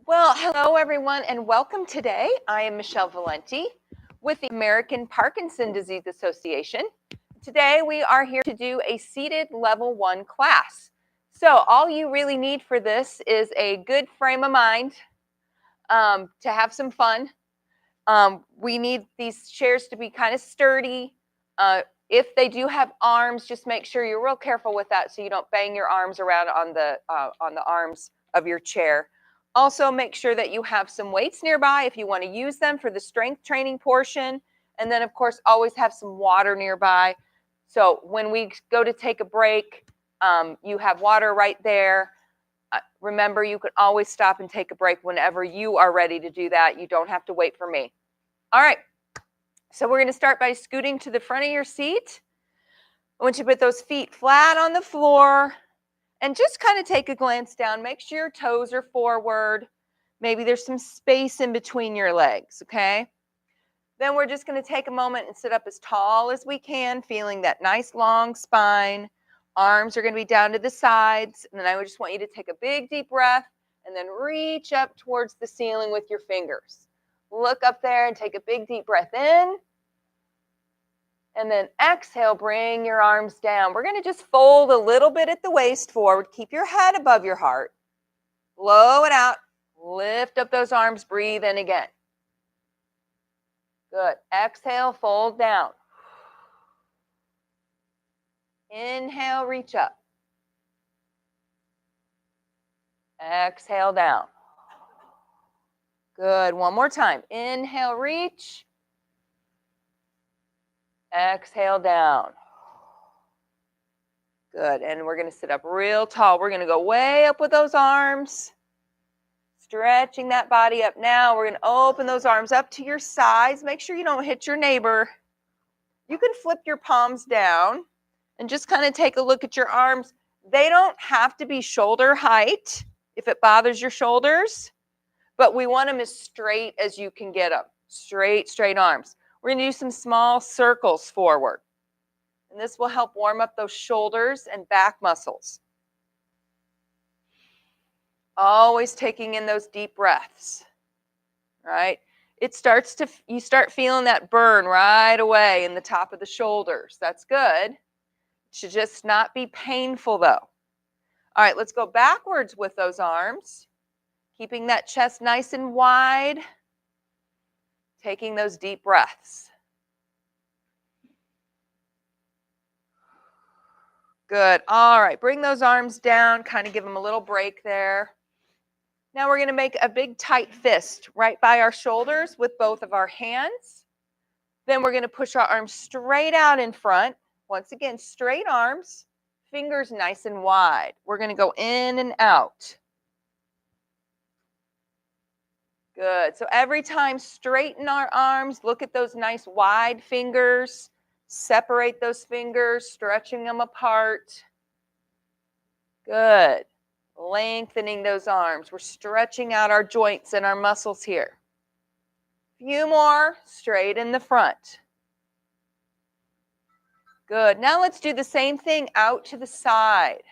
Well, hello everyone and welcome today. I am Michelle Valenti with the American Parkinson Disease Association. Today we are here to do a seated level 1 class. So all you really need for this is a good frame of mind to have some fun. We need these chairs to be kind of sturdy. If they do have arms, just make sure you're real careful with that so you don't bang your arms around on the arms of your chair. Also, make sure that you have some weights nearby if you want to use them for the strength training portion. And then, of course, always have some water nearby. So when we go to take a break, you have water right there. Remember, you can always stop and take a break whenever you are ready to do that. You don't have to wait for me. All right. So we're going to start by scooting to the front of your seat. I want you to put those feet flat on the floor. And just kind of take a glance down. Make sure your toes are forward. Maybe there's some space in between your legs, okay? Then we're just going to take a moment and sit up as tall as we can, feeling that nice long spine. Arms are going to be down to the sides. And then I just want you to take a big deep breath and then reach up towards the ceiling with your fingers. Look up there and take a big deep breath in. And then exhale, bring your arms down. We're going to just fold a little bit at the waist forward. Keep your head above your heart. Blow it out. Lift up those arms. Breathe in again. Good. Exhale, fold down. Inhale, reach up. Exhale, down. Good. One more time. Inhale, reach. Exhale, down. Good. And we're going to sit up real tall. We're going to go way up with those arms. Stretching that body up now. We're going to open those arms up to your sides. Make sure you don't hit your neighbor. You can flip your palms down and just kind of take a look at your arms. They don't have to be shoulder height if it bothers your shoulders, but we want them as straight as you can get them. Straight arms. We're going to do some small circles forward. And this will help warm up those shoulders and back muscles. Always taking in those deep breaths. Right? You start feeling that burn right away in the top of the shoulders. That's good. It should just not be painful though. All right, let's go backwards with those arms. Keeping that chest nice and wide. Taking those deep breaths. Good. All right. Bring those arms down. Kind of give them a little break there. Now we're going to make a big tight fist right by our shoulders with both of our hands. Then we're going to push our arms straight out in front. Once again, straight arms, fingers nice and wide. We're going to go in and out. Good. So every time, straighten our arms. Look at those nice wide fingers. Separate those fingers, stretching them apart. Good. Lengthening those arms. We're stretching out our joints and our muscles here. Few more, straight in the front. Good. Now let's do the same thing out to the side.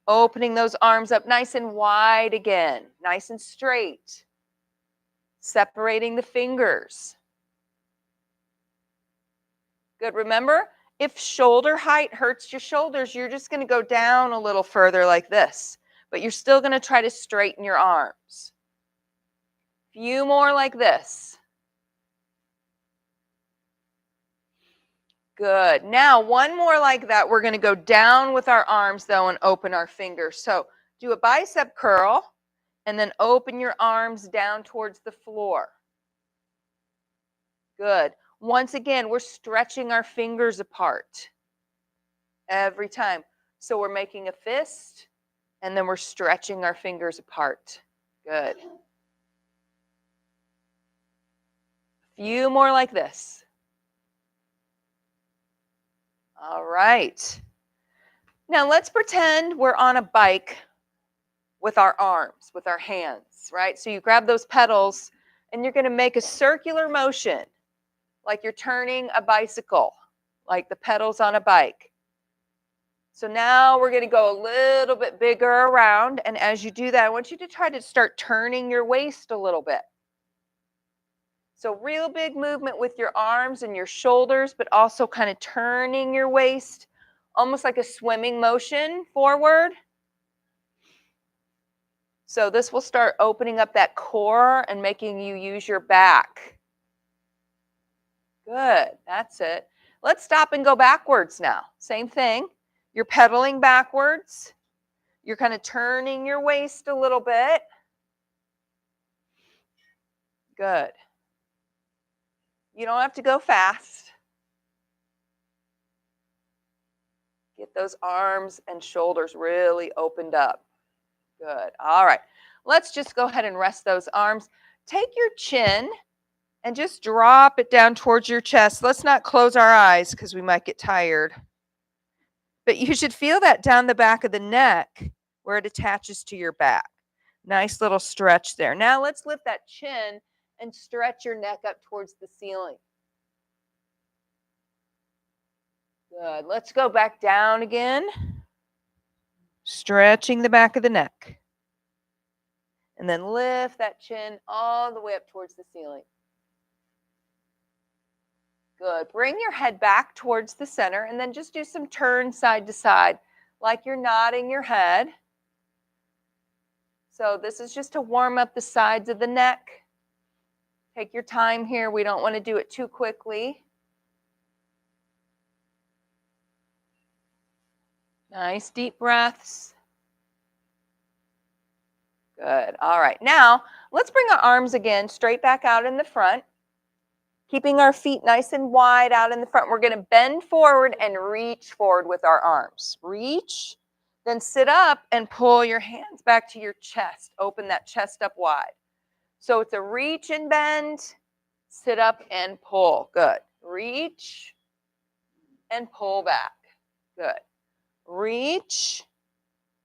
Opening those arms up nice and wide again. Nice and straight. Separating the fingers. Good. Remember, if shoulder height hurts your shoulders, you're just going to go down a little further like this. But you're still going to try to straighten your arms. Few more like this. Good. Now, one more like that. We're going to go down with our arms, though, and open our fingers. So do a bicep curl. And then open your arms down towards the floor. Good. Once again, we're stretching our fingers apart every time. So we're making a fist, and then we're stretching our fingers apart. Good. A few more like this. All right. Now let's pretend we're on a bike with our arms, with our hands, right? So you grab those pedals and you're going to make a circular motion like you're turning a bicycle, like the pedals on a bike. So now we're going to go a little bit bigger around. And as you do that, I want you to try to start turning your waist a little bit. So real big movement with your arms and your shoulders, but also kind of turning your waist, almost like a swimming motion forward. So this will start opening up that core and making you use your back. Good, that's it. Let's stop and go backwards now. Same thing. You're pedaling backwards. You're kind of turning your waist a little bit. Good. You don't have to go fast. Get those arms and shoulders really opened up. Good. All right. Let's just go ahead and rest those arms. Take your chin and just drop it down towards your chest. Let's not close our eyes because we might get tired. But you should feel that down the back of the neck where it attaches to your back. Nice little stretch there. Now let's lift that chin and stretch your neck up towards the ceiling. Good. Let's go back down again. Stretching the back of the neck. And then lift that chin all the way up towards the ceiling. Good. Bring your head back towards the center and then just do some turns side to side like you're nodding your head. So this is just to warm up the sides of the neck. Take your time here. We don't want to do it too quickly. Nice deep breaths. Good. All right. Now, let's bring our arms again straight back out in the front. Keeping our feet nice and wide out in the front. We're going to bend forward and reach forward with our arms. Reach, then sit up and pull your hands back to your chest. Open that chest up wide. So it's a reach and bend, sit up and pull. Good. Reach and pull back. Good. Reach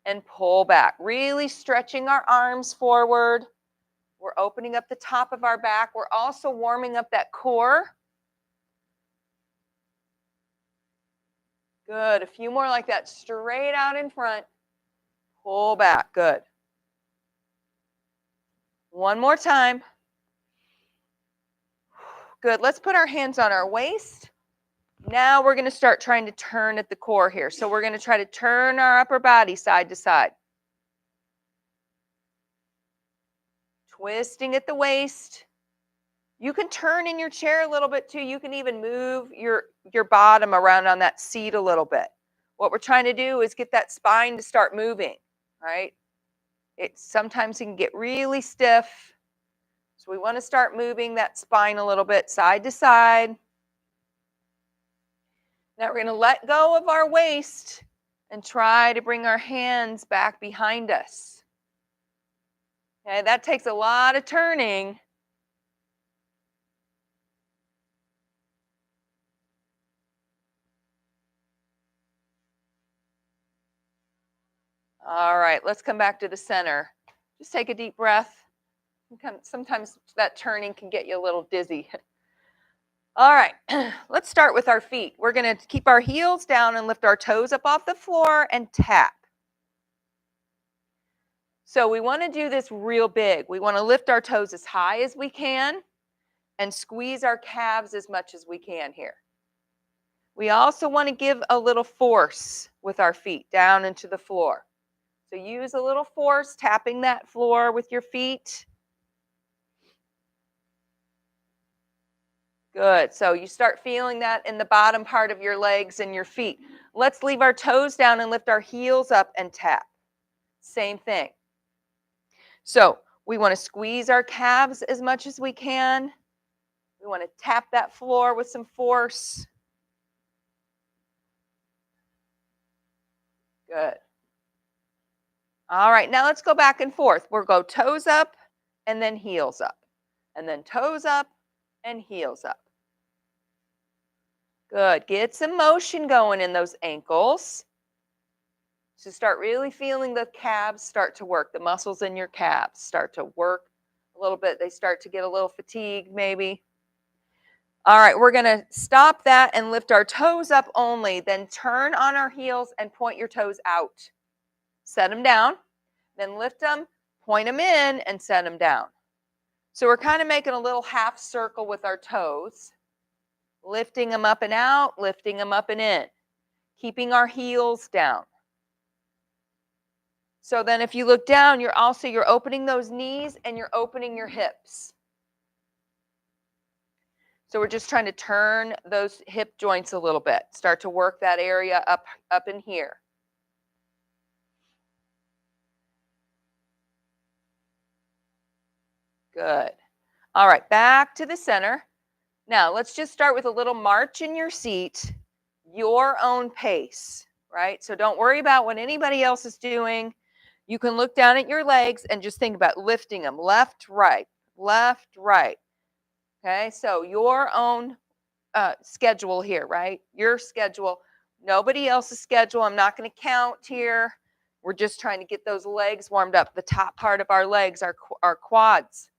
and pull back. Really stretching our arms forward. We're opening up the top of our back. We're also warming up that core. Good. A few more like that. Straight out in front. Pull back. Good. One more time. Good. Let's put our hands on our waist. Now we're going to start trying to turn at the core here. So we're going to try to turn our upper body side to side. Twisting at the waist. You can turn in your chair a little bit too. You can even move your bottom around on that seat a little bit. What we're trying to do is get that spine to start moving, right? Sometimes it can get really stiff. So we want to start moving that spine a little bit side to side. Now we're going to let go of our waist and try to bring our hands back behind us. Okay, that takes a lot of turning. All right, let's come back to the center. Just take a deep breath. Sometimes that turning can get you a little dizzy. All right, let's start with our feet. We're going to keep our heels down and lift our toes up off the floor and tap. So we want to do this real big. We want to lift our toes as high as we can and squeeze our calves as much as we can here. We also want to give a little force with our feet down into the floor. So use a little force tapping that floor with your feet. Good. So you start feeling that in the bottom part of your legs and your feet. Let's leave our toes down and lift our heels up and tap. Same thing. So we want to squeeze our calves as much as we can. We want to tap that floor with some force. Good. All right, now let's go back and forth. We'll go toes up and then heels up. And then toes up and heels up. Good. Get some motion going in those ankles. So start really feeling the calves start to work. The muscles in your calves start to work a little bit. They start to get a little fatigued maybe. All right, we're going to stop that and lift our toes up only. Then turn on our heels and point your toes out. Set them down, then lift them, point them in, and set them down. So we're kind of making a little half circle with our toes, lifting them up and out, lifting them up and in, keeping our heels down. So then if you look down, you're opening those knees and you're opening your hips. So we're just trying to turn those hip joints a little bit. Start to work that area up in here. Good. All right, back to the center. Now let's just start with a little march in your seat, your own pace, right? So don't worry about what anybody else is doing. You can look down at your legs and just think about lifting them left, right, left, right. Okay, so your own schedule here, right? Your schedule, nobody else's schedule. I'm not going to count here. We're just trying to get those legs warmed up. The top part of our legs, our quads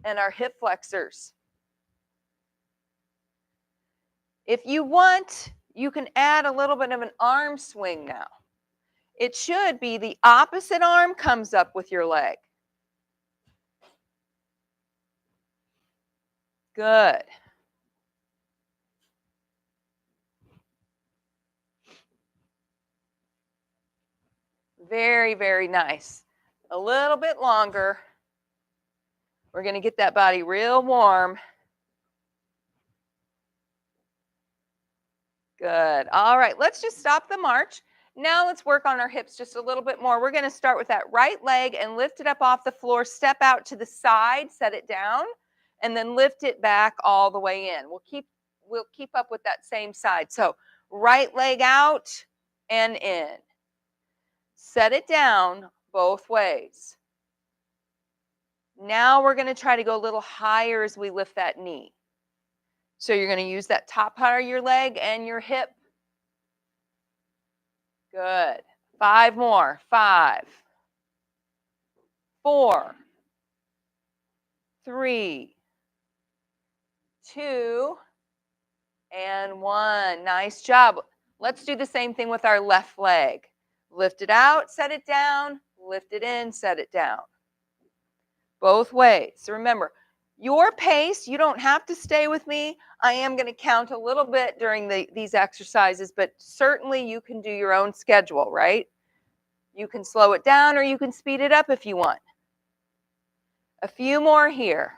and our hip flexors. If you want, you can add a little bit of an arm swing now. It should be the opposite arm comes up with your leg. Good. Very, very nice. A little bit longer. We're going to get that body real warm. Good. All right, let's just stop the march. Now let's work on our hips just a little bit more. We're going to start with that right leg and lift it up off the floor. Step out to the side, set it down, and then lift it back all the way in. We'll keep up with that same side. So right leg out and in. Set it down both ways. Now we're going to try to go a little higher as we lift that knee. So you're going to use that top part of your leg and your hip. Good. 5 more. 5, 4, 3, 2, and 1. Nice job. Let's do the same thing with our left leg. Lift it out, set it down, lift it in, set it down. Both ways. So remember, your pace, you don't have to stay with me. I am going to count a little bit during these exercises, but certainly you can do your own schedule, right? You can slow it down or you can speed it up if you want. A few more here.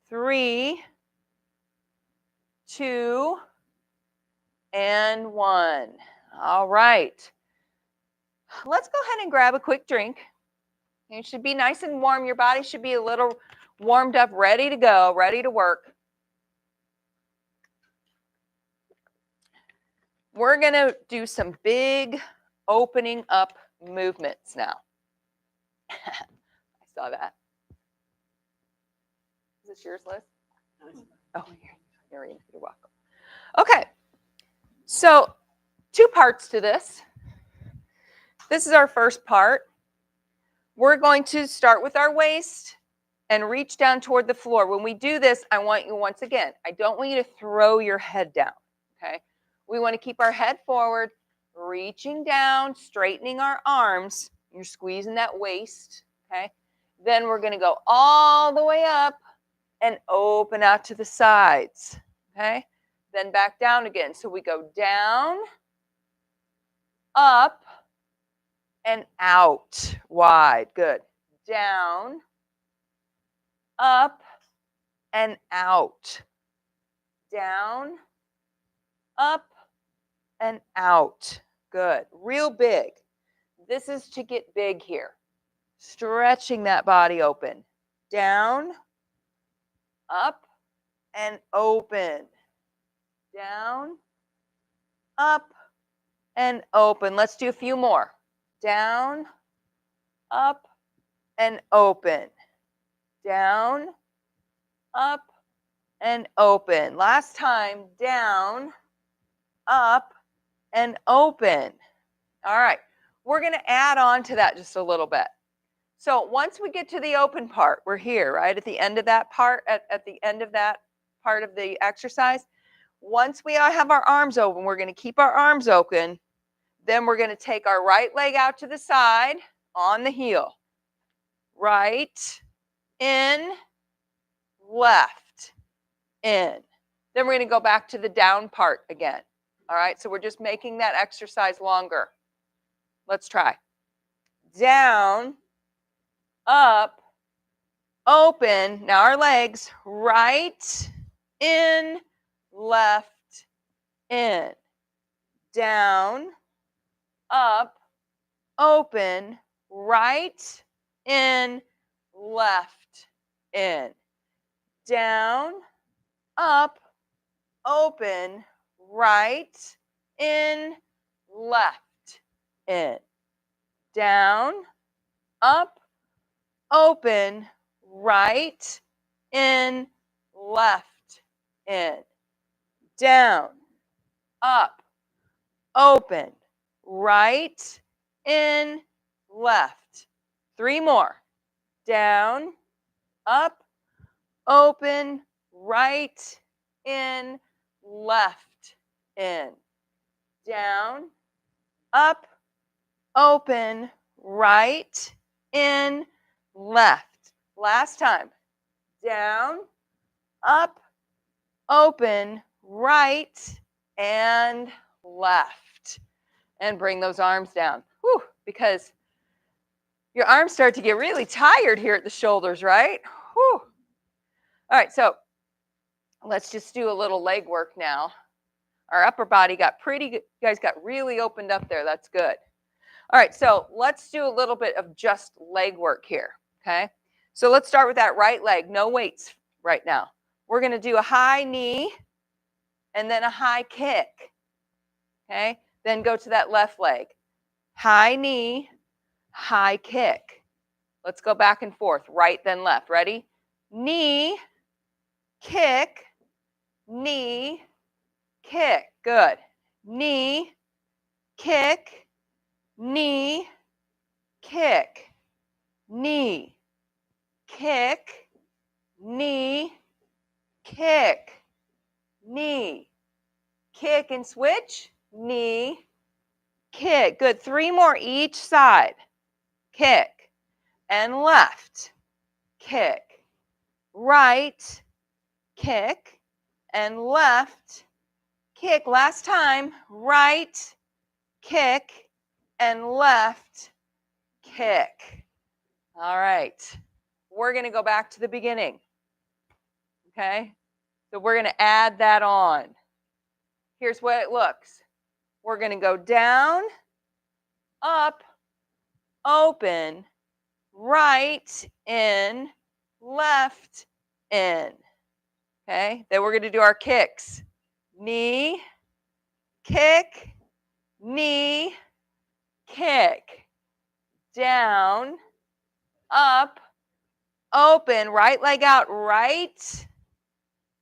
3, 2, and 1. All right. Let's go ahead and grab a quick drink. You should be nice and warm. Your body should be a little warmed up, ready to go, ready to work. We're going to do some big opening up movements now. I saw that. Is this yours, Liz? Oh, you're welcome. Okay, so 2 parts to this. This is our first part. We're going to start with our waist and reach down toward the floor. When we do this, I want you, once again, I don't want you to throw your head down, okay? We want to keep our head forward, reaching down, straightening our arms. You're squeezing that waist, okay? Then we're going to go all the way up and open out to the sides, okay? Then back down again. So we go down, up, and out, wide. Good. Down, up, and out. Down, up, and out. Good. Real big. This is to get big here. Stretching that body open. Down, up, and open. Down, up, and open. Let's do a few more. Down, up, and open. Down, up, and open. Last time. Down, up, and open. All right. We're going to add on to that just a little bit. So once we get to the open part, we're here, right? At the end of that part, at the end of that part of the exercise. Once we have our arms open, we're going to keep our arms open. Then we're going to take our right leg out to the side on the heel. Right, in, left, in. Then we're going to go back to the down part again. All right, so we're just making that exercise longer. Let's try. Down, up, open. Now our legs, right, in, left, in. Down, up, open, right, in, left, in. Down, up, open, right, in, left, in. Down, up, open, right, in, left, in. Down, up, open, right, in, left. 3 more. Down, up, open, right, in, left, in. Down, up, open, right, in, left. Last time. Down, up, open, right, and left. And bring those arms down. Whew, because your arms start to get really tired here at the shoulders, right? Whew. All right, so let's just do a little leg work now. Our upper body got pretty good. You guys got really opened up there. That's good. All right, so let's do a little bit of just leg work here, okay? So let's start with that right leg. No weights right now. We're going to do a high knee and then a high kick, okay? Then go to that left leg. High knee, high kick. Let's go back and forth, right then left. Ready? Knee, kick, knee, kick. Good. Knee, kick, knee, kick, knee, kick, knee, kick, knee, kick and switch, knee, kick. Good. 3 more each side. Kick and left, kick, right, kick, and left, kick. Last time, right, kick, and left, kick. All right. We're going to go back to the beginning. Okay? So we're going to add that on. Here's what it looks. We're going to go down, up, open, right, in, left, in. Okay? Then we're going to do our kicks. Knee, kick, knee, kick. Down, up, open, right leg out, right,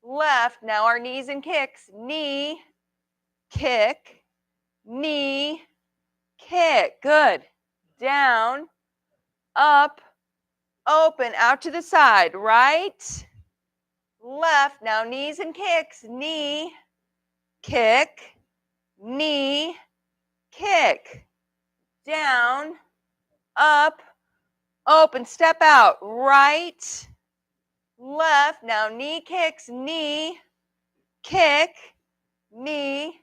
left. Now our knees and kicks. Knee, kick, knee, kick. Good. Down, up, open, out to the side, right, left. Now knees and kicks. Knee, kick, knee, kick. Down, up, open, step out, right, left. Now knee kicks, knee, kick, knee,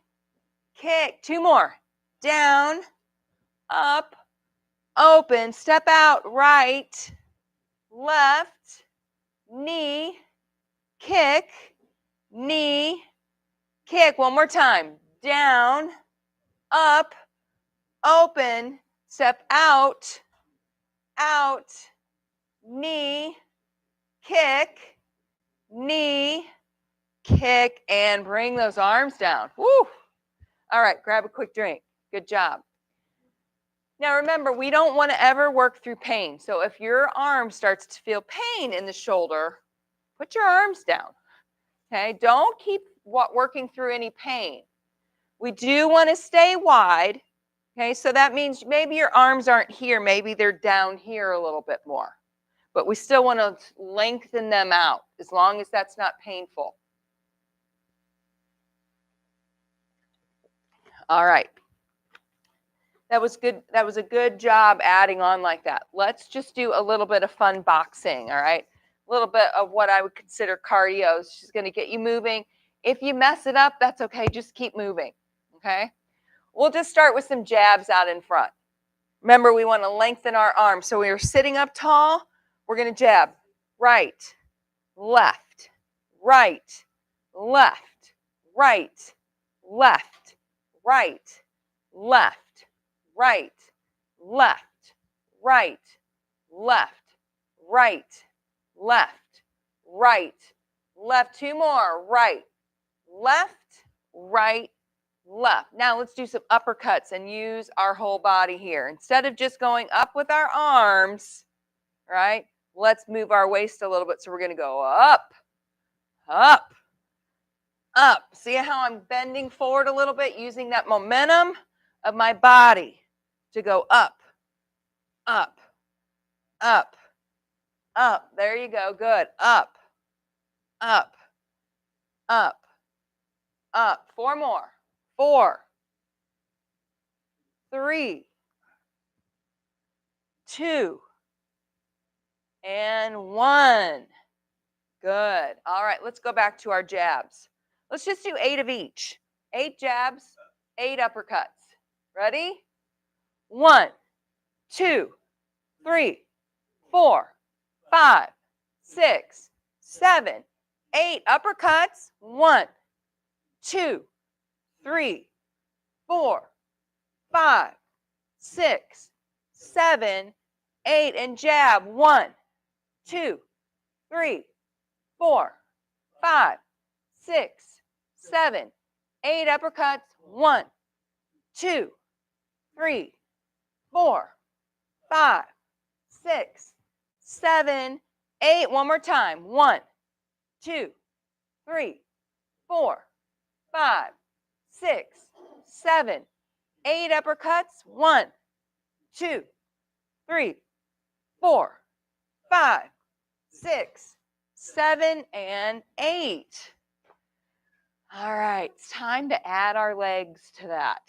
kick. 2 more. Down, up, open, step out, right, left, knee, kick, knee, kick. 1 more time. Down, up, open, step out, out, knee, kick, knee, kick, and bring those arms down. Woo! All right, grab a quick drink. Good job. Now remember, we don't want to ever work through pain. So if your arm starts to feel pain in the shoulder, put your arms down. Okay, don't keep working through any pain. We do want to stay wide. Okay, so that means maybe your arms aren't here, maybe they're down here a little bit more. But we still want to lengthen them out as long as that's not painful. All right. That was good. That was a good job adding on like that. Let's just do a little bit of fun boxing, all right? A little bit of what I would consider cardio. It's just going to get you moving. If you mess it up, that's okay. Just keep moving, okay? We'll just start with some jabs out in front. Remember, we want to lengthen our arms. So we are sitting up tall. We're going to jab right, left, right, left, right, left, right, left, right, left, right, left, right, left, right, left. Two more. Right, left, right, left. Now let's do some uppercuts and use our whole body here. Instead of just going up with our arms, right? Let's move our waist a little bit. So we're going to go up, up, up. See how I'm bending forward a little bit, using that momentum of my body to go up, up, up, up. There you go. Good. Up, up, up, up. Four more. 4, 3, 2, and 1. Good. All right, let's go back to our jabs. Let's just do 8 of each. 8 jabs, 8 uppercuts. Ready? 1, 2, 3, 4, 5, 6, 7, 8 uppercuts. 1, 2, 3, 4, 5, 6, 7, 8, and jab. 1, 2, 3, 4, 5, 6, 7, 8 uppercuts. 1, 2, 3, 4, 5, 6, 7, 8. One more time. 1, 2, 3, 4, 5, 6, 7, 8 uppercuts. 1, 2, 3, 4, 5, 6, 7, and 8. All right, it's time to add our legs to that.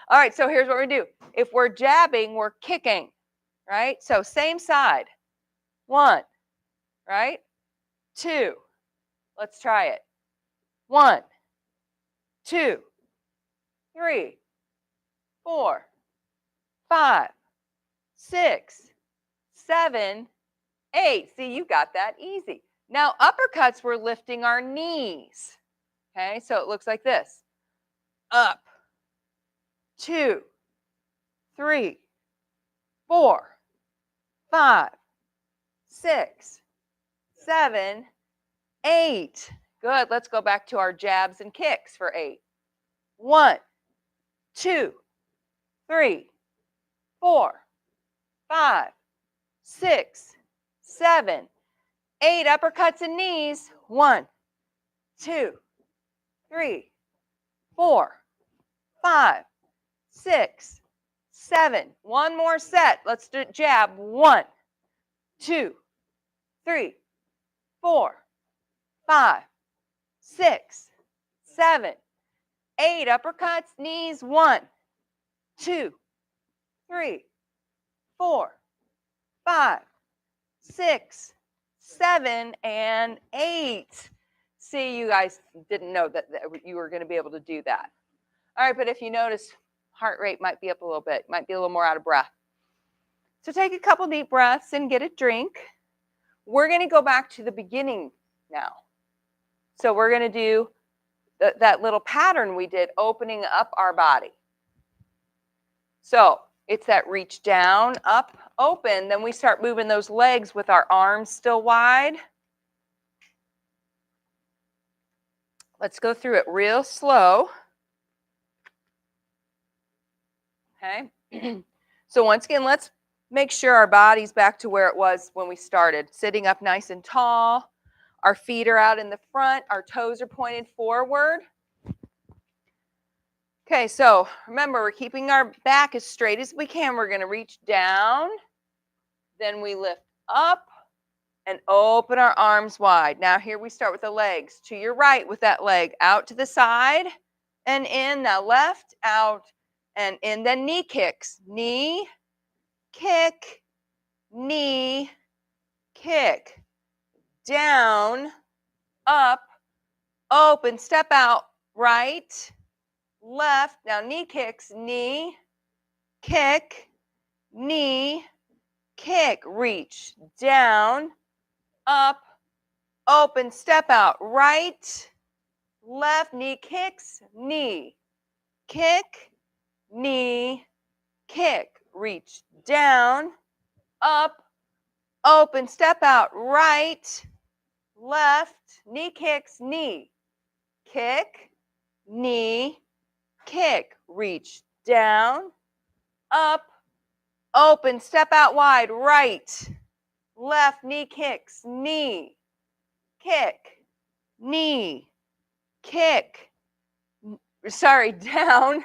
All right, so here's what we're going to do. If we're jabbing, we're kicking, right? So same side. 1, right? 2. Let's try it. 1, 2, 3, 4, 5, 6, 7, 8. See, you got that easy. Now, uppercuts, we're lifting our knees. Okay, so it looks like this. Up, 2, 3, 4, 5, 6, 7, 8. Good. Let's go back to our jabs and kicks for 8. 1, 2, 3, 4, 5, 6, 7, 8 uppercuts and knees. 1, 2, 3, 4, 5, 6, 7. One more set. Let's do jab. 1, 2, 3, 4, 5, 6, 7, 8 uppercuts, knees. 1, 2, 3, 4, 5, 6, 7, and 8. See, you guys didn't know that you were going to be able to do that. All right, but if you notice, heart rate might be up a little bit, might be a little more out of breath. So take a couple deep breaths and get a drink. We're going to go back to the beginning now. So we're going to do that little pattern we did, opening up our body. So it's that reach down, up, open. Then we start moving those legs with our arms still wide. Let's go through it real slow. Okay. So once again, let's make sure our body's back to where it was when we started. Sitting up nice and tall. Our feet are out in the front. Our toes are pointed forward. Okay, so remember, we're keeping our back as straight as we can. We're going to reach down. Then we lift up and open our arms wide. Now here we start with the legs. To your right with that leg out to the side. and in. Now left, out, and in. Then knee kicks. Knee, kick, knee, kick. Down, up, open, step out, right, left. Now knee kicks, knee, kick, knee, kick. Reach, down, up, open, step out, right, left. Knee kicks, knee, kick, knee, kick. Reach, down, up, open, step out, right, left. Knee kicks, knee, kick, knee, kick. Reach, down, up, open, step out wide, right, left. Knee kicks, knee, kick, knee, kick. Sorry, down,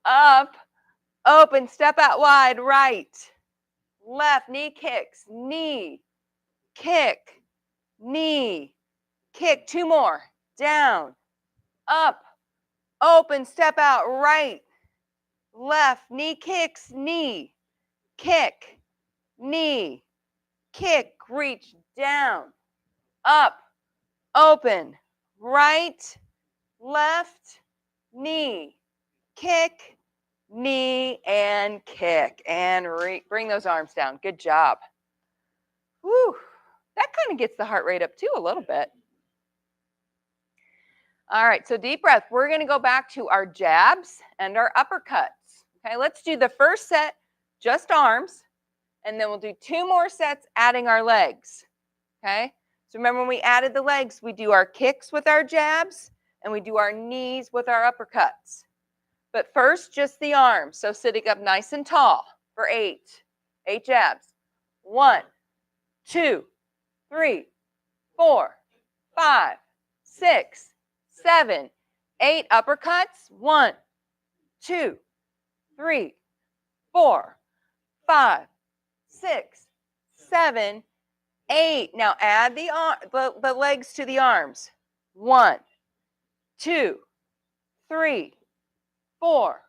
up, open, step out wide, right, left. Knee kicks, knee, kick, knee, kick. Two more. Down, up, open, step out, right, left. Knee kicks, knee, kick, knee, kick. Reach, down, up, open, right, left, knee, kick, knee, and kick. And bring those arms down. Good job. Whew. That kind of gets the heart rate up too a little bit. All right, so deep breath. We're going to go back to our jabs and our uppercuts. Okay, let's do the first set, just arms, and then we'll do 2 more sets adding our legs. Okay, so remember when we added the legs, we do our kicks with our jabs, and we do our knees with our uppercuts. But first, just the arms. So sitting up nice and tall for 8 jabs. 1, 2, 3, 4, 5, 6, 7, 8 uppercuts. 1, 2, 3, 4, 5, 6, 7, 8. Now add the legs to the arms. 1, 2, 3, 4,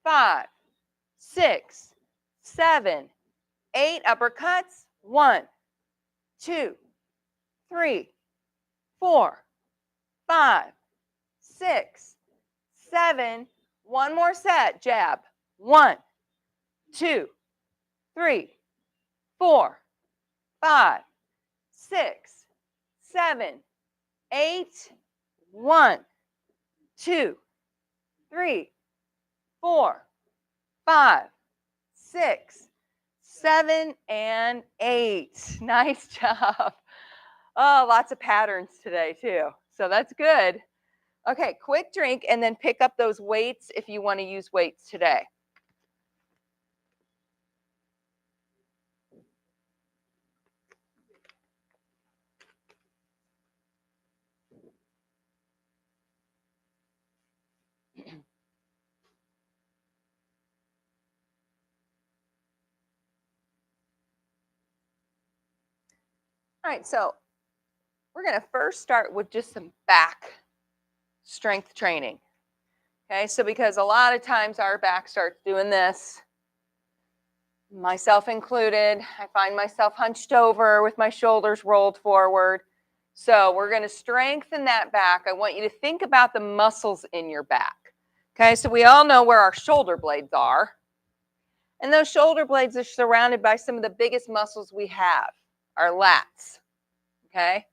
5, 6, 7, 8 uppercuts. 1, 2, 3, 4, 5, 6, 7. One more set. Jab. 1, 2, 3, 4, 5, 6, 7, 8. 1, 2, 3, 4, 5, 6, 7, and 8. Nice job. Oh, lots of patterns today too. So that's good. Okay, quick drink and then pick up those weights if you want to use weights today. All right, so we're going to first start with just some back strength training. Okay, so because a lot of times our back starts doing this, myself included, I find myself hunched over with my shoulders rolled forward. So we're going to strengthen that back. I want you to think about the muscles in your back. Okay, so we all know where our shoulder blades are. And those shoulder blades are surrounded by some of the biggest muscles we have, our lats. Okay,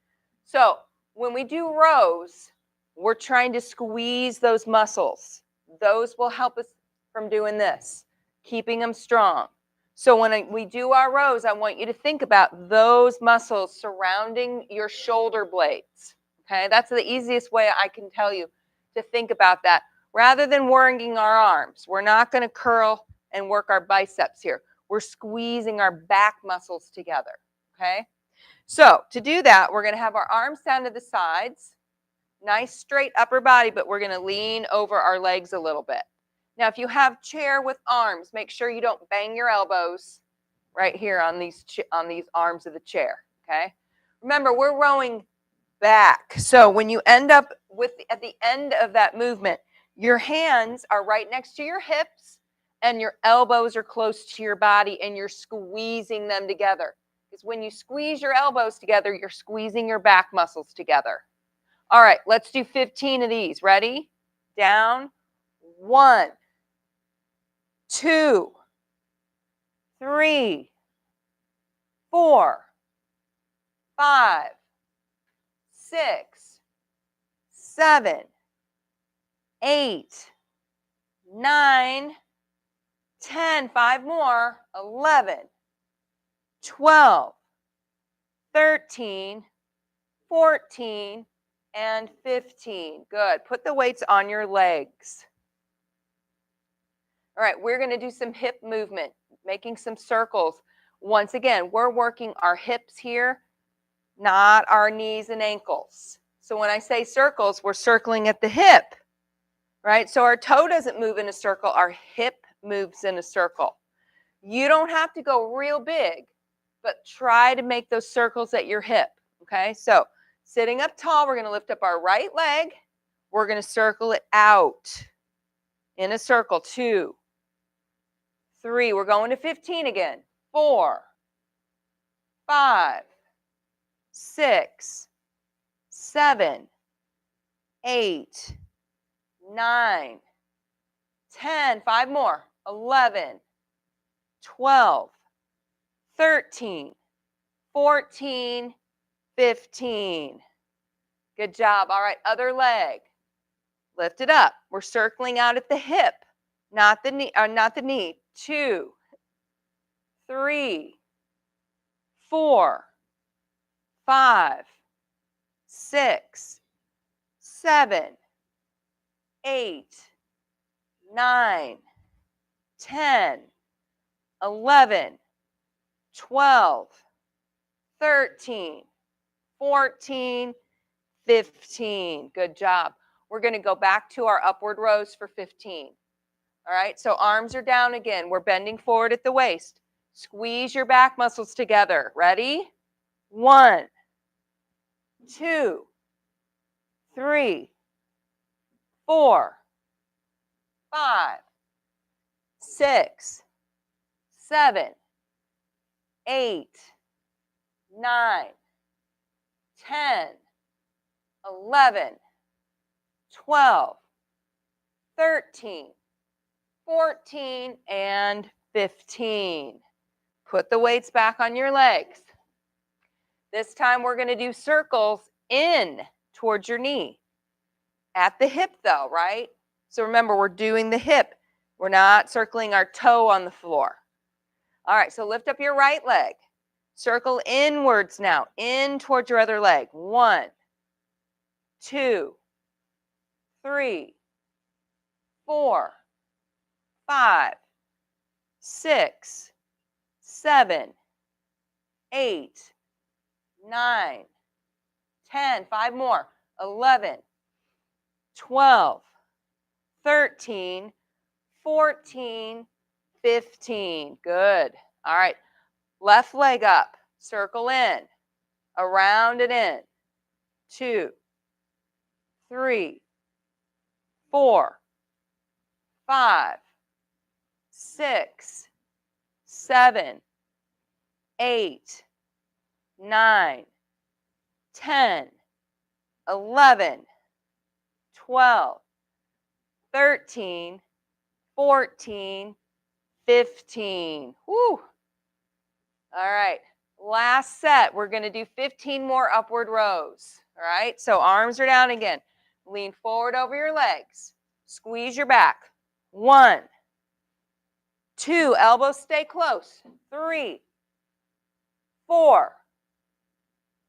so when we do rows, we're trying to squeeze those muscles. Those will help us from doing this, keeping them strong. So when we do our rows, I want you to think about those muscles surrounding your shoulder blades. Okay, that's the easiest way I can tell you to think about that. Rather than working our arms, we're not going to curl and work our biceps here. We're squeezing our back muscles together. Okay, so to do that, we're going to have our arms down to the sides. Nice straight upper body, but we're going to lean over our legs a little bit. Now, if you have chair with arms, make sure you don't bang your elbows right here on these arms of the chair, okay? Remember, we're rowing back. So when you end up at the end of that movement, Your hands are right next to your hips and your elbows are close to your body and you're squeezing them together. Because when you squeeze your elbows together, you're squeezing your back muscles together. All right, let's do 15 of these. Ready? Down. 1, 2, 3, 4, 5, 6, 7, 8, 9, 10. 5 more. 11, 12, 13, 14, and 15. Good. Put the weights on your legs. All right, we're going to do some hip movement, making some circles. Once again, we're working our hips here, not our knees and ankles. So when I say circles, we're circling at the hip, right? So our toe doesn't move in a circle, our hip moves in a circle. You don't have to go real big, but try to make those circles at your hip, okay? So sitting up tall, we're going to lift up our right leg. We're going to circle it out in a circle. 2, 3, we're going to 15 again. 4, 5, 6, 7, 8, 9, 10. 5 more. 11, 12, 13, 14, 15. Good job. All right, other leg. Lift it up. We're circling out at the hip, not the knee. 2, 3, 4, 5, 6, 7, 8, 9, 10, 11, 12, 13, 14, 15. Good job. We're going to go back to our upward rows for 15. All right, so arms are down again. We're bending forward at the waist. Squeeze your back muscles together. Ready? 1, 2, 3, 4, 5, 6, 7, 8, 9, 10, 11, 12, 13, 14, and 15. Put the weights back on your legs. This time we're going to do circles in towards your knee. At the hip though, right? So remember, we're doing the hip. We're not circling our toe on the floor. All right, so lift up your right leg. Circle inwards now, in towards your other leg. 1, 2, 3, 4, 5, 6, 7, 8, 9, 10. 5 more. 11, 12, 13, 14, 15. Good. All right. Left leg up. Circle in. Around and in. 2, 3, 4, 5, 6, 7, 8, 9, 10, 11, 12, 13, 14, 15. Woo. All right. Last set. We're going to do 15 more upward rows. All right. So arms are down again. Lean forward over your legs. Squeeze your back. 1, 2, elbows stay close. 3, 4,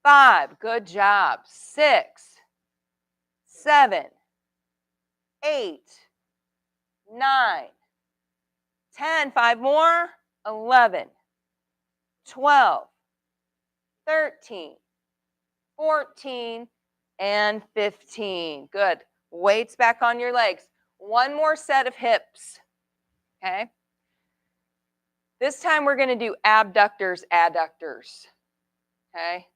5, good job. 6, 7, 8, 9, 10. 5 more. 11, 12, 13, 14, and 15. Good. Weights back on your legs. One more set of hips. Okay. This time we're going to do abductors, adductors. Okay.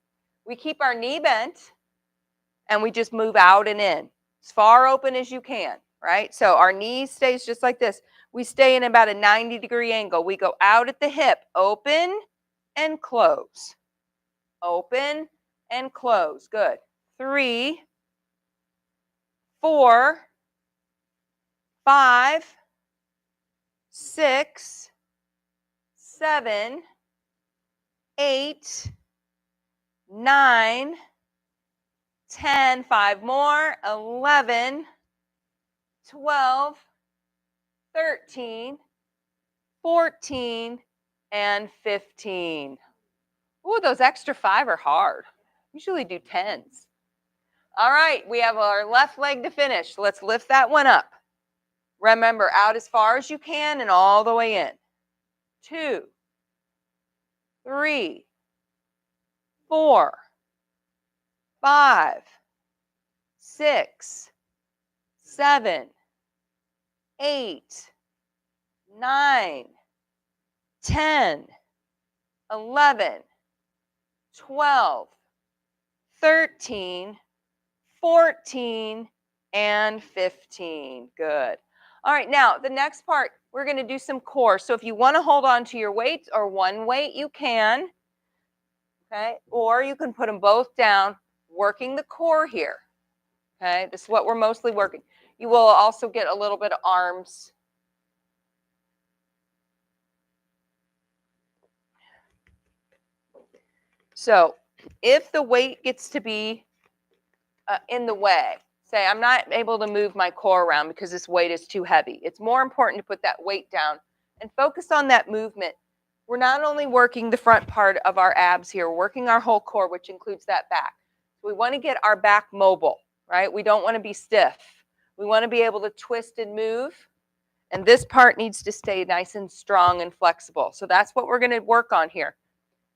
We keep our knee bent and we just move out and in as far open as you can, right? So our knee stays just like this. We stay in about a 90-degree angle. We go out at the hip, open and close. Open and close. Good. 3, 4, 5, 6, 7, 8, 9, 10, 5 more, 11, 12, 13, 14, and 15. Ooh, those extra 5 are hard. Usually do 10s. All right, we have our left leg to finish. Let's lift that one up. Remember, out as far as you can and all the way in. 2, 3, 4, 5, 6, 7, 8, 9, 10, 11, 12, 13, 14, and 15. Good. All right, now the next part, we're going to do some core. So if you want to hold on to your weights or one weight, you can. Okay, or you can put them both down, working the core here. Okay, this is what we're mostly working. You will also get a little bit of arms. So if the weight gets to be in the way, say I'm not able to move my core around because this weight is too heavy, it's more important to put that weight down and focus on that movement. We're not only working the front part of our abs here, we're working our whole core, which includes that back. We want to get our back mobile, right? We don't want to be stiff. We want to be able to twist and move. And this part needs to stay nice and strong and flexible. So that's what we're going to work on here.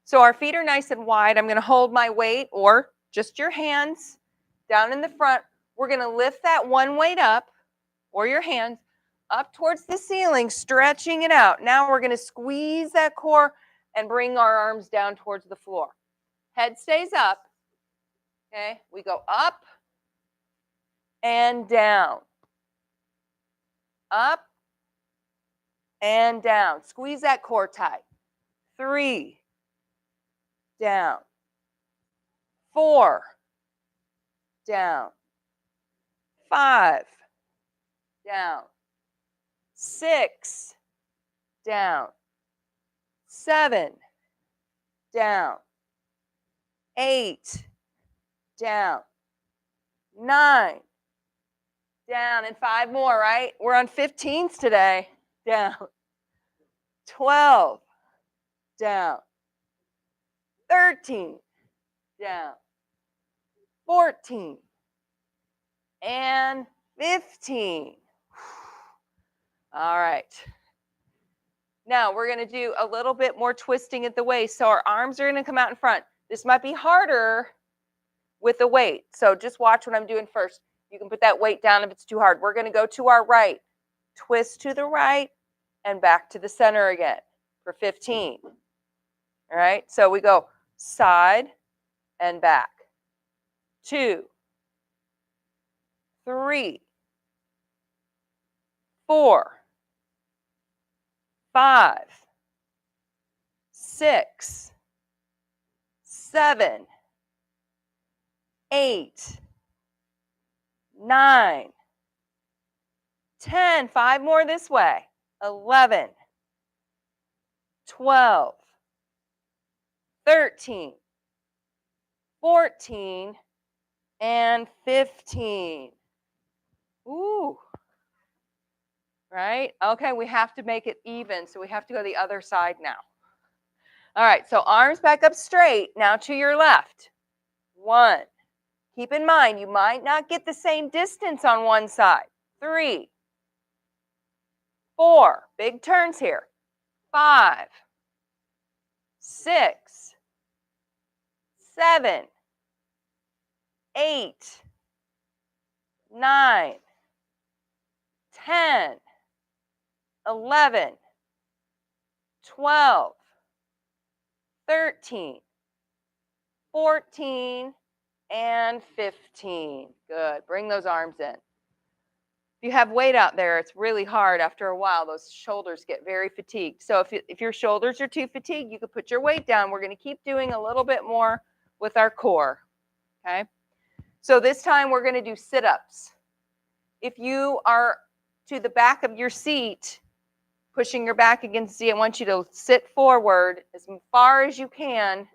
So our feet are nice and wide. I'm going to hold my weight or just your hands down in the front. We're going to lift that one weight up or your hands up towards the ceiling, stretching it out. Now we're going to squeeze that core and bring our arms down towards the floor. Head stays up. Okay, we go up and down. Up and down. Squeeze that core tight. 3, down. 4, down. 5, down. 6, down. 7, down. 8, down. 9, down. And 5 more, right? We're on 15s today. Down. 12, down. 13, down. 14, and 15. All right. Now we're going to do a little bit more twisting at the waist. So our arms are going to come out in front. This might be harder with the weight. So just watch what I'm doing first. You can put that weight down if it's too hard. We're going to go to our right. Twist to the right and back to the center again for 15. All right. So we go side and back. 2, 3, 4, 5, 6, 7, 8, 9, 10. 5 more this way. 11, 12, 13, 14, and 15. Ooh. Right? Okay, we have to make it even, so we have to go the other side now. All right, so arms back up straight. Now to your left. 1. Keep in mind, you might not get the same distance on one side. 3, 4. Big turns here. 5, 6, 7, 8, 9, 10, 11, 12, 13, 14, and 15. Good. Bring those arms in. If you have weight out there, it's really hard after a while. Those shoulders get very fatigued. So if your shoulders are too fatigued, you can put your weight down. We're going to keep doing a little bit more with our core. Okay. So this time we're going to do sit-ups. If you are to the back of your seat, pushing your back against the seat, I want you to sit forward as far as you can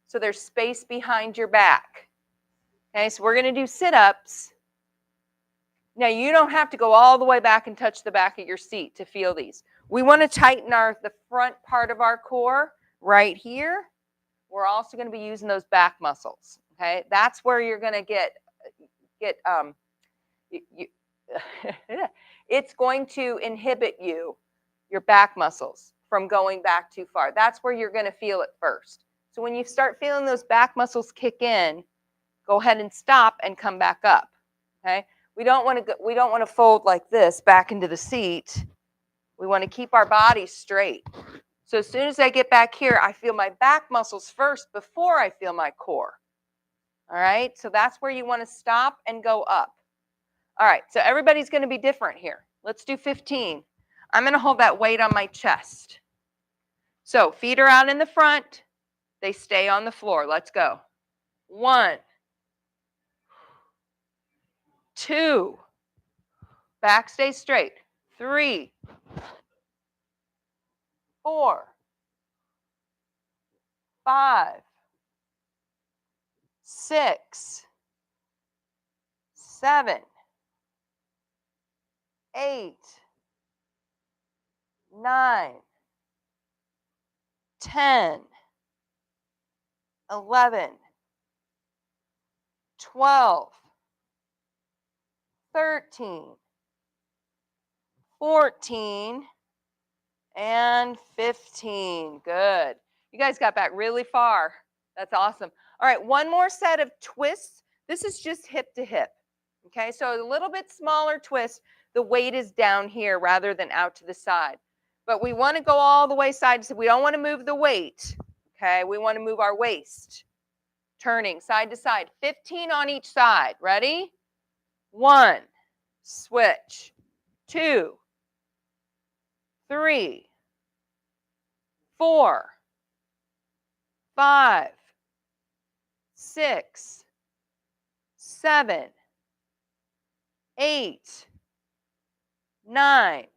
so there's space behind your back. Okay, so we're going to do sit-ups. Now, you don't have to go all the way back and touch the back of your seat to feel these. We want to tighten the front part of our core right here. We're also going to be using those back muscles. Okay, that's where you're going to get it's going to inhibit your back muscles from going back too far. That's where you're going to feel it first. So when you start feeling those back muscles kick in, go ahead and stop and come back up. Okay. We don't want to fold like this back into the seat. We want to keep our body straight. So as soon as I get back here, I feel my back muscles first before I feel my core. All right, so that's where you want to stop and go up. All right, so everybody's going to be different here. Let's do 15. I'm going to hold that weight on my chest. So feet are out in the front. They stay on the floor. Let's go. 1, 2, back stays straight. 3, 4, 5, 6, 7, 8, 9, 10, 11, 12, 13, 14, and 15. Good. You guys got back really far. That's awesome. All right, one more set of twists. This is just hip to hip. Okay, so a little bit smaller twist. The weight is down here rather than out to the side. But we want to go all the way side to side. We don't want to move the weight. Okay, we want to move our waist. Turning side to side. 15 on each side. Ready? 1, switch. 2, 3, 4, 5, 6, 7, 8, 9,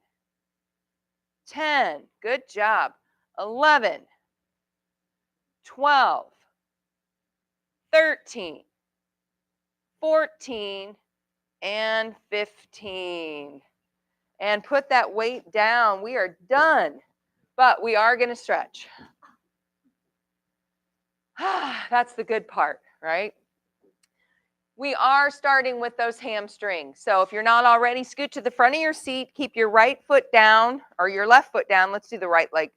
10. Good job. 11, 12, 13, 14, and 15. And put that weight down. We are done, but we are going to stretch. That's the good part, right? We are starting with those hamstrings. So if you're not already, scoot to the front of your seat. Keep your right foot down or your left foot down. Let's do the right leg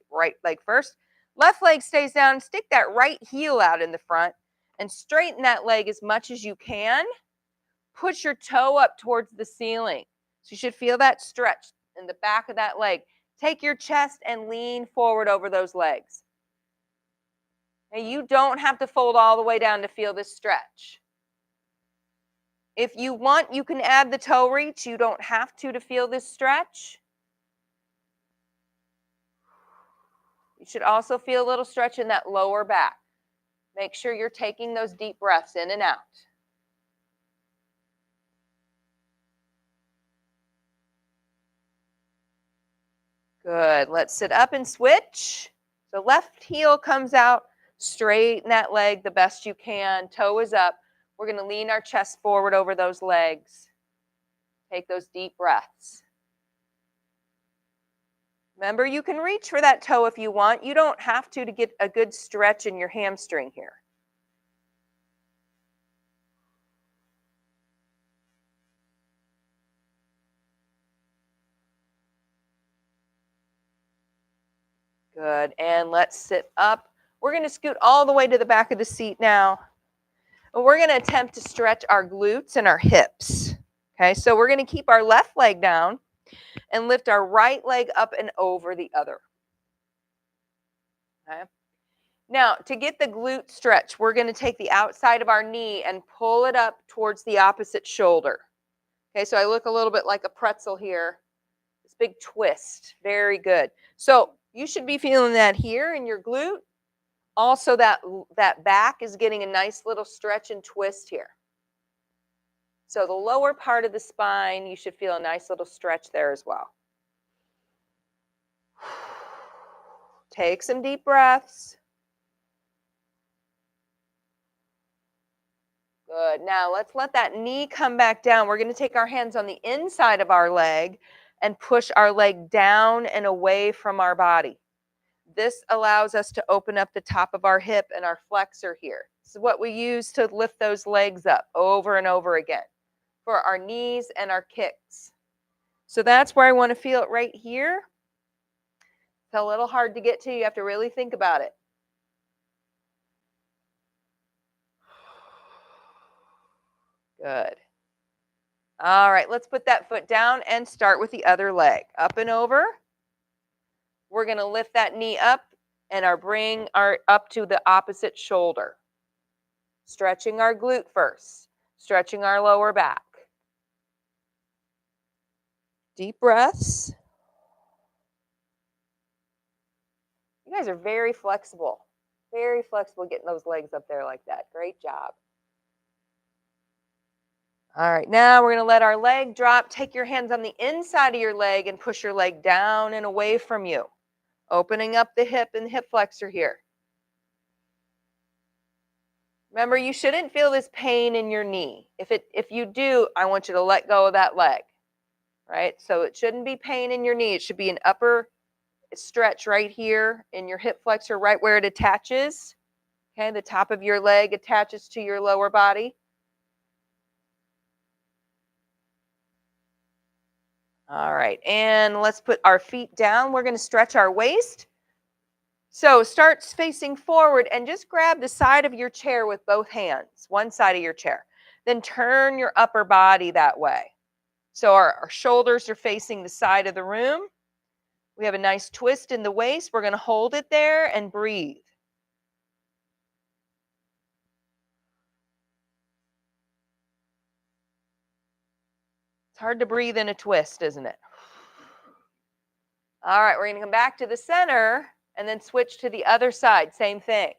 first. Left leg stays down. Stick that right heel out in the front and straighten that leg as much as you can. Push your toe up towards the ceiling. So you should feel that stretch in the back of that leg. Take your chest and lean forward over those legs. Now you don't have to fold all the way down to feel this stretch. If you want, you can add the toe reach. You don't have to feel this stretch. You should also feel a little stretch in that lower back. Make sure you're taking those deep breaths in and out. Good. Let's sit up and switch. So left heel comes out. Straighten that leg the best you can. Toe is up. We're going to lean our chest forward over those legs. Take those deep breaths. Remember, you can reach for that toe if you want. You don't have to get a good stretch in your hamstring here. Good. And let's sit up. We're going to scoot all the way to the back of the seat now. And we're going to attempt to stretch our glutes and our hips. Okay, so we're going to keep our left leg down and lift our right leg up and over the other. Okay. Now, to get the glute stretch, we're going to take the outside of our knee and pull it up towards the opposite shoulder. Okay, so I look a little bit like a pretzel here. This big twist. Very good. So you should be feeling that here in your glute. Also, that back is getting a nice little stretch and twist here. So the lower part of the spine, you should feel a nice little stretch there as well. Take some deep breaths. Good. Now let's let that knee come back down. We're going to take our hands on the inside of our leg and push our leg down and away from our body. This allows us to open up the top of our hip and our flexor here. This is what we use to lift those legs up over and over again for our knees and our kicks. So that's where I want to feel it right here. It's a little hard to get to. You have to really think about it. Good. All right, let's put that foot down and start with the other leg. Up and over. We're going to lift that knee up and bring our up to the opposite shoulder. Stretching our glute first. Stretching our lower back. Deep breaths. You guys are very flexible. Very flexible getting those legs up there like that. Great job. All right, now we're going to let our leg drop. Take your hands on the inside of your leg and push your leg down and away from you. Opening up the hip and hip flexor here. Remember, you shouldn't feel this pain in your knee. If you do, I want you to let go of that leg. Right? So it shouldn't be pain in your knee. It should be an upper stretch right here in your hip flexor, right where it attaches. Okay, the top of your leg attaches to your lower body. All right, and let's put our feet down. We're going to stretch our waist. So start facing forward and just grab the side of your chair with both hands, one side of your chair. Then turn your upper body that way. So our shoulders are facing the side of the room. We have a nice twist in the waist. We're going to hold it there and breathe. It's hard to breathe in a twist, isn't it? All right, we're going to come back to the center and then switch to the other side. Same thing.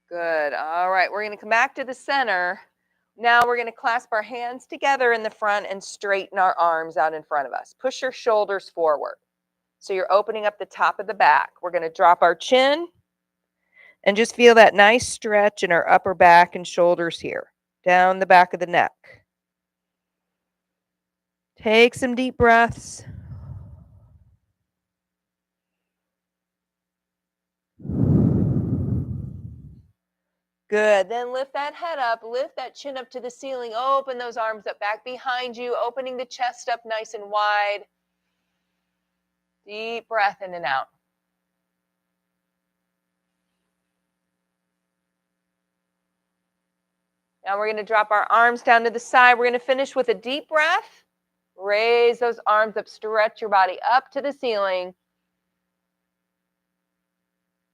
Good. All right, we're going to come back to the center. Now we're going to clasp our hands together in the front and straighten our arms out in front of us. Push your shoulders forward. So you're opening up the top of the back. We're going to drop our chin and just feel that nice stretch in our upper back and shoulders here, down the back of the neck. Take some deep breaths. Good. Then lift that head up, lift that chin up to the ceiling, open those arms up back behind you, opening the chest up nice and wide. Deep breath in and out. Now we're going to drop our arms down to the side. We're going to finish with a deep breath. Raise those arms up, stretch your body up to the ceiling.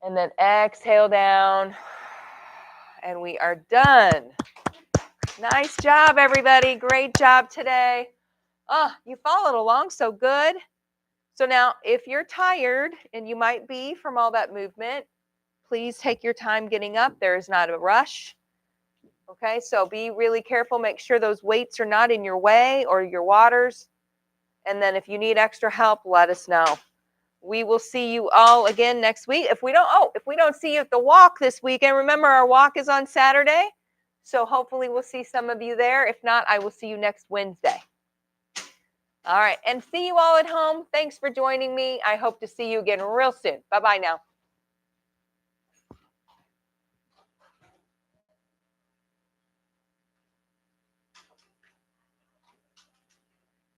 And then exhale down. And we are done. Nice job, everybody. Great job today. Oh, you followed along so good. So now, if you're tired, and you might be from all that movement, please take your time getting up. There is not a rush. Okay, so be really careful. Make sure those weights are not in your way or your waters. And then if you need extra help, let us know. We will see you all again next week. If we don't see you at the walk this weekend, remember our walk is on Saturday. So hopefully we'll see some of you there. If not, I will see you next Wednesday. All right, and see you all at home. Thanks for joining me. I hope to see you again real soon. Bye-bye now.